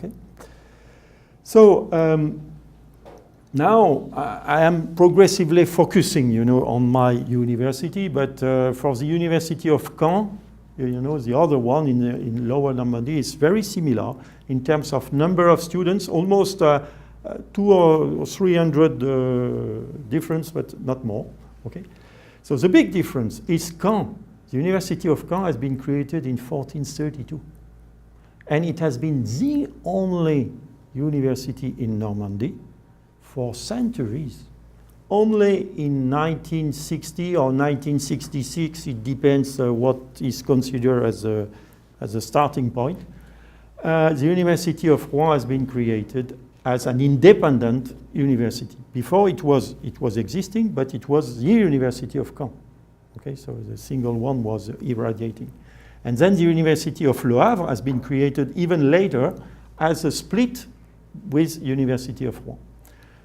okay? So now I am progressively focusing, you know, on my university, but for the University of Caen, you know, the other one in Lower Normandy is very similar in terms of number of students, almost 200 or 300 difference, but not more, okay? So the big difference is Caen. The University of Caen has been created in 1432, and it has been the only university in Normandy for centuries. Only in 1960 or 1966, it depends what is considered as a starting point, the University of Rouen has been created as an independent university. Before it was existing, but it was the University of Caen. Okay, so the single one was irradiating. And then the University of Le Havre has been created even later as a split with University of Rouen.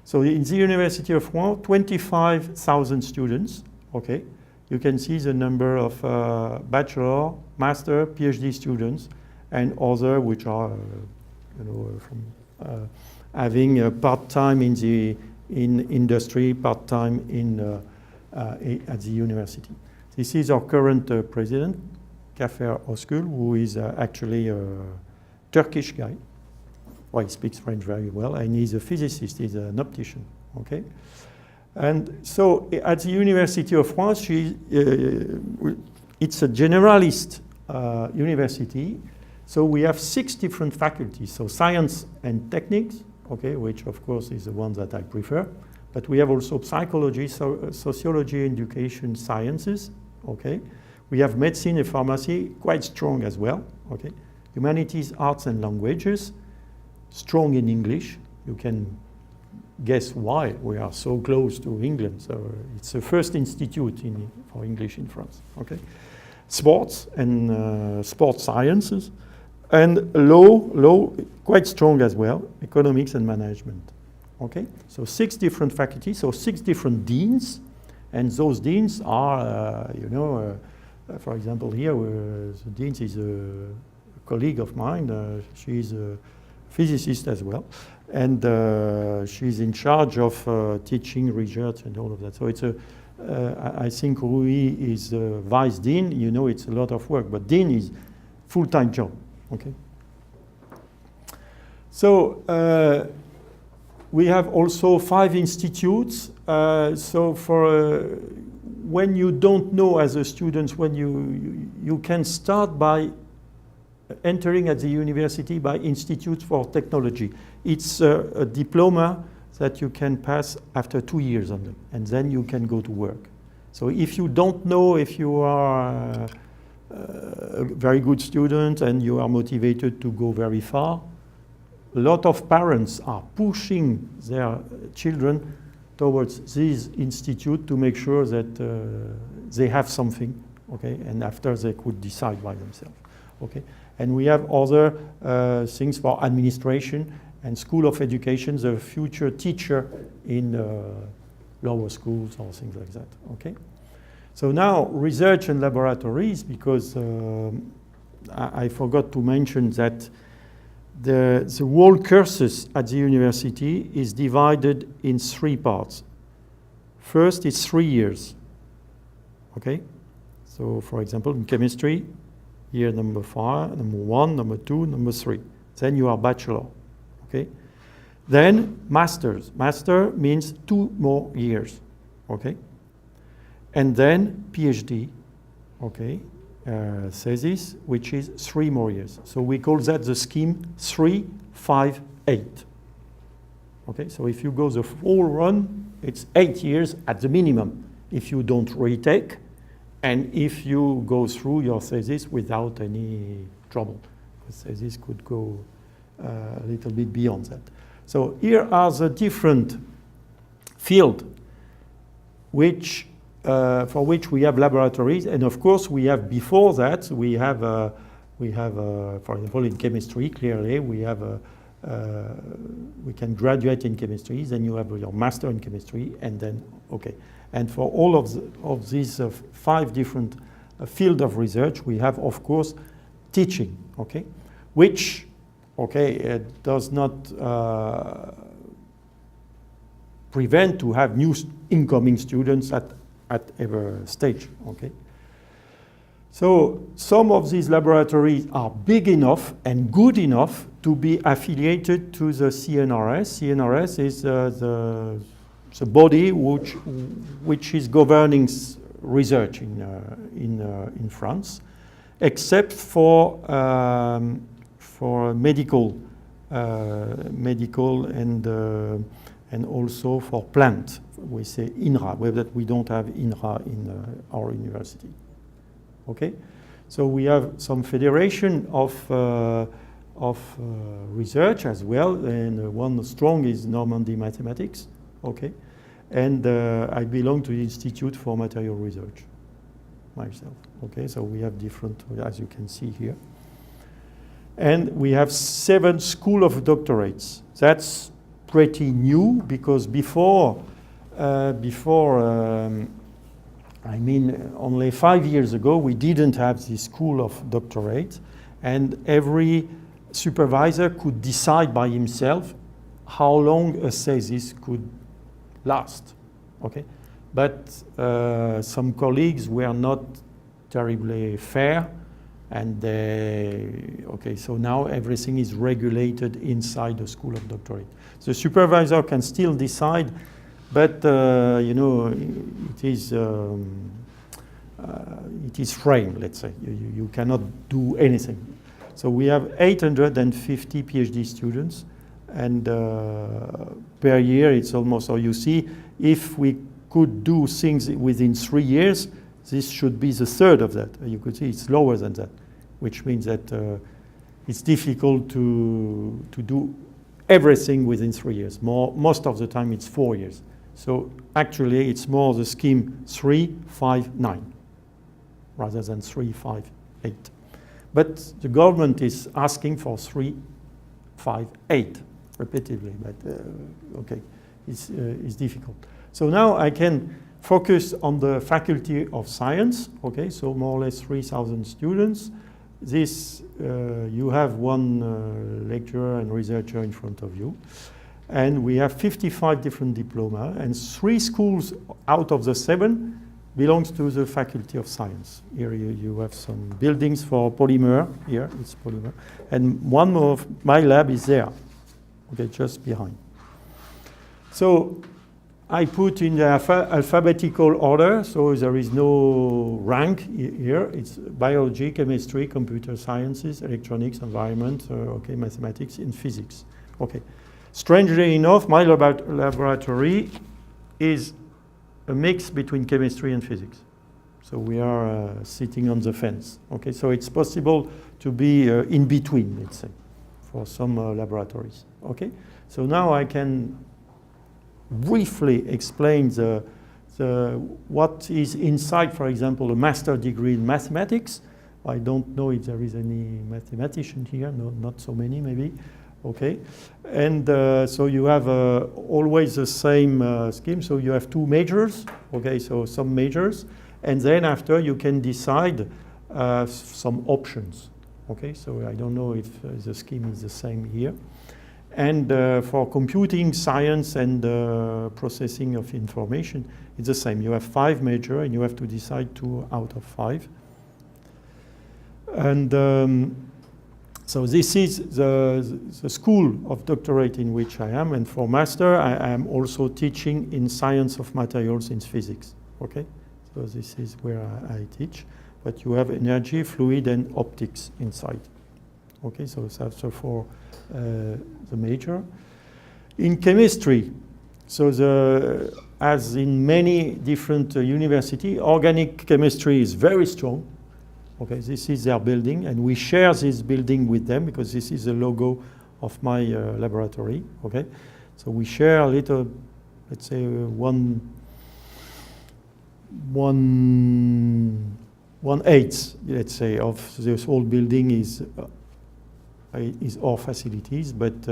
So in the University of Rouen, 25,000 students, okay? You can see the number of bachelor, master, PhD students, and other which are, you know, from having part-time in industry, part-time at the university. This is our current president, Kafer Özgül, who is actually a Turkish guy. Well, he speaks French very well, and he's a physicist, he's an optician, okay? And so at the University of Rouen, it's a generalist university, so we have 6 different faculties, so science and techniques, okay, which of course is the one that I prefer, but we have also psychology, sociology, education, sciences, okay? We have medicine and pharmacy, quite strong as well, okay? Humanities, arts and languages, strong in English. You can guess why we are so close to England. So it's the first institute for English in France, okay? Sports and sports sciences, and law, quite strong as well, economics and management, okay? So 6 different faculties, so 6 different deans, and those deans are, you know, for example here, the dean is a colleague of mine, she's a physicist as well, and she's in charge of teaching, research, and all of that. So it's I think Rui is vice dean. You know, it's a lot of work, but dean is full-time job. Okay. So we have also 5 institutes. So for when you don't know as a student, when you can start by entering at the university by Institute for Technology. It's a diploma that you can pass after 2 years only, and then you can go to work. So if you don't know if you are a very good student and you are motivated to go very far, a lot of parents are pushing their children towards this institute to make sure that they have something, okay, and after they could decide by themselves, okay. And we have other things for administration and School of Education, the future teacher in lower schools or things like that, okay? So now research and laboratories, because I forgot to mention that the whole courses at the university is divided in 3 parts. First, it's 3 years, okay? So for example, in chemistry, year number 1, number 2, number 3. Then you are bachelor, okay? Then masters. Master means 2 more years, okay? And then PhD, okay? Thesis, which is 3 more years. So we call that the scheme 3, 5, 8. Okay, so if you go the full run, it's 8 years at the minimum if you don't retake, and if you go through your thesis without any trouble. The thesis could go a little bit beyond that. So here are the different fields for which we have laboratories, and of course we have before that we have for example in chemistry, clearly we have we can graduate in chemistry, then you have your master in chemistry, and then okay. And for all of these 5 different fields of research, we have of course teaching, okay, which okay, it does not prevent to have new incoming students at every stage, okay? So some of these laboratories are big enough and good enough to be affiliated to the CNRS. CNRS is the body which is governing research in France, except for medical and also for plant. We say INRA, but we don't have INRA in our university. Okay, so we have some federation of research as well, and one strong is Normandy Mathematics. Okay, and I belong to the Institute for Material Research myself. Okay, so we have different, as you can see here, and we have 7 schools of doctorates. That's pretty new because before I mean, only 5 years ago, we didn't have this school of doctorate, and every supervisor could decide by himself how long a thesis could last, okay? But some colleagues were not terribly fair, and okay, so now everything is regulated inside the school of doctorate. The supervisor can still decide, but you know, it is framed, let's say. You cannot do anything. So we have 850 PhD students, and per year it's almost, so you see, if we could do things within 3 years, this should be the third of that. You could see it's lower than that, which means that it's difficult to do everything within 3 years. Most of the time it's 4 years. So actually it's more the scheme 3, 5, 9, rather than 3, 5, 8. But the government is asking for 3, 5, 8 repeatedly, but okay, it's difficult. So now I can focus on the Faculty of Science, okay, so more or less 3,000 students. This, you have one lecturer and researcher in front of you. And we have 55 different diplomas, and 3 schools out of the 7 belongs to the Faculty of Science. Here you have some buildings for polymer, here it's polymer, and one of my lab is there, okay, just behind. So I put in the alphabetical order, so there is no rank here. It's biology, chemistry, computer sciences, electronics, environment, okay, mathematics, and physics. Okay. Strangely enough, my laboratory is a mix between chemistry and physics. So we are sitting on the fence. Okay, so it's possible to be in between, let's say, for some laboratories. Okay, so now I can briefly explain what is inside, for example, a master degree in mathematics. I don't know if there is any mathematician here, no, not so many maybe. Okay, and so you have always the same scheme. So you have 2 majors, okay, so some majors, and then after you can decide some options. Okay, so I don't know if the scheme is the same here. And for computing science and processing of information, it's the same. You have 5 major, and you have to decide 2 out of 5. And so this is the school of doctorate in which I am, and for master I am also teaching in science of materials in physics. Okay, so this is where I teach, but you have energy, fluid, and optics inside. Okay, so that's for the major. In chemistry, so as in many different universities, organic chemistry is very strong. Okay, this is their building, and we share this building with them because this is the logo of my laboratory. Okay, so we share a little, let's say, one eighth, let's say, of this whole building is our facilities. But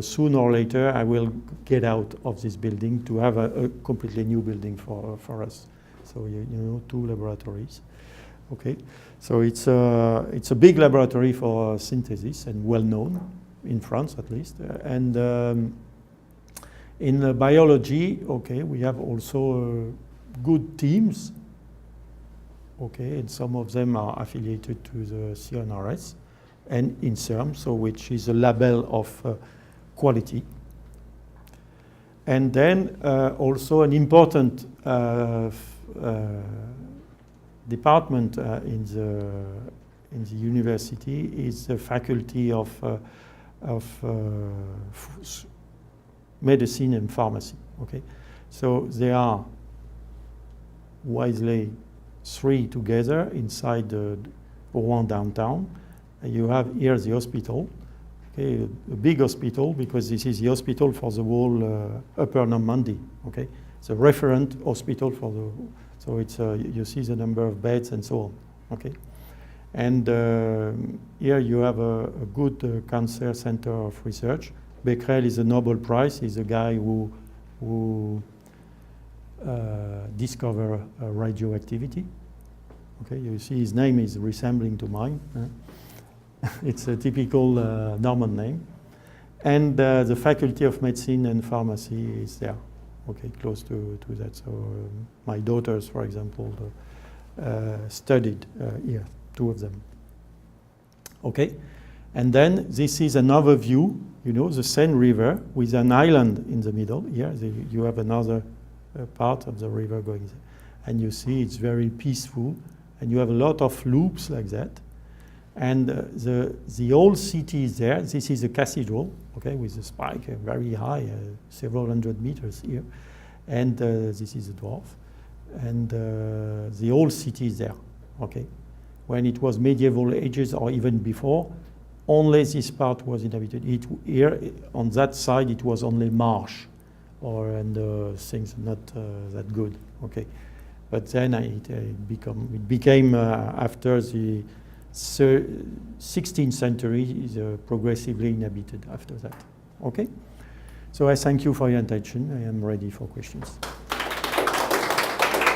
sooner or later, I will get out of this building to have a completely new building for us. So you know, 2 laboratories. Okay, so it's a big laboratory for synthesis and well known. in France at least. In biology, okay, we have also good teams. Okay, and some of them are affiliated to the CNRS and INSERM, so which is a label of quality. And then also an important department in the university is the faculty of medicine and pharmacy. Okay, so there are wisely 3 together inside the Rouen downtown. You have here the hospital, okay, a big hospital, because this is the hospital for the whole upper Normandy. Okay, it's a referent hospital for the, so it's you see the number of beds and so on. Okay, and here you have a good cancer center of research. Becquerel is a Nobel Prize. He's a guy who discovered radioactivity. Okay, you see his name is resembling to mine. It's a typical Norman name. And the Faculty of Medicine and Pharmacy is there, okay, close to that. So my daughters, for example, studied here, 2 of them. Okay, and then this is another view, you know, the Seine River with an island in the middle. Here you have another part of the river going there. And you see it's very peaceful. And you have a lot of loops like that. And the old city is there. This is a cathedral, okay, with a spike very high, several hundred meters here. And this is a dwarf. And the old city is there, okay. When it was medieval ages or even before, only this part was inhabited. Here, on that side, it was only marsh, and things not that good, okay. But then it became after the 16th century, progressively inhabited after that. Okay? So I thank you for your attention. I am ready for questions.